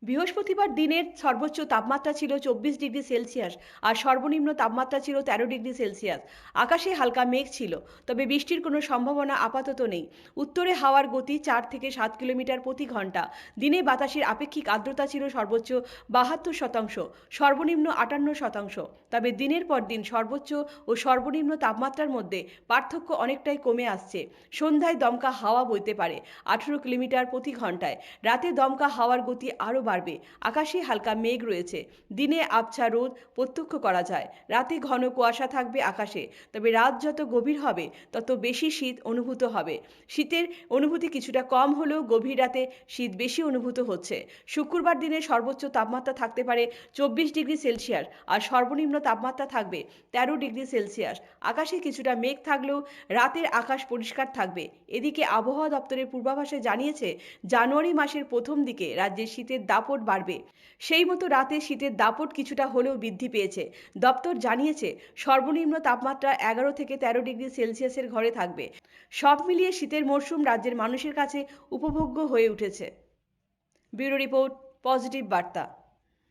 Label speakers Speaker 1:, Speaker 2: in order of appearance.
Speaker 1: বৃহস্পতিবার দিনের সর্বোচ্চ তাপমাত্রা ছিল 24 ডিগ্রি সেলসিয়াস আর সর্বনিম্ন তাপমাত্রা ছিল 13 ডিগ্রি সেলসিয়াস। আকাশে হালকা মেঘ ছিল, তবে বৃষ্টির কোনো সম্ভাবনা আপাতত নেই। উত্তরে হাওয়ার গতি 4 থেকে 7 কিলোমিটার প্রতি ঘন্টা। দিনে বাতাসের আপেক্ষিক আর্দ্রতা ছিল সর্বোচ্চ 72%, সর্বনিম্ন 58%। তবে দিনের পর দিন সর্বোচ্চ ও সর্বনিম্ন তাপমাত্রার মধ্যে পার্থক্য অনেকটাই কমে আসছে। সন্ধ্যায় দমকা হাওয়া বইতে পারে 18 কিলোমিটার প্রতি ঘন্টায়। রাতে দমকা হাওয়ার গতি আরও বাড়বে। আকাশে হালকা মেঘ রয়েছে। দিনে আবছা রোদ প্রত্যক্ষ করা যায়। রাতে ঘন কুয়াশা থাকবে আকাশে। তবে রাত যত গভীর হবে তত বেশি শীত অনুভূত হবে। শীতের অনুভূতি কিছুটা কম হলেও গভীর রাতে শীত বেশি অনুভূত হচ্ছে। শুক্রবার দিনে সর্বোচ্চ তাপমাত্রা থাকতে পারে 24 ডিগ্রি সেলসিয়াস আর সর্বনিম্ন তাপমাত্রা থাকবে 13 ডিগ্রি সেলসিয়াস। আকাশে কিছুটা মেঘ থাকলেও রাতের আকাশ পরিষ্কার থাকবে। এদিকে আবহাওয়া দপ্তরের পূর্বাভাসে জানিয়েছে, জানুয়ারি মাসের প্রথম দিকে রাজ্যে শীতের দাপট বাড়বে। সেই মতো রাতে শীতের দাপট কিছুটা হলেও বৃদ্ধি পেয়েছে। দপ্তর জানিয়েছে, সর্বনিম্ন তাপমাত্রা 11 থেকে 13 ডিগ্রি সেলসিয়াসের ঘরে থাকবে। সব মিলিয়ে শীতের মরশুম রাজ্যের মানুষের কাছে উপভোগ্য হয়ে উঠেছে। ব্যুরো রিপোর্ট, পজিটিভ বার্তা।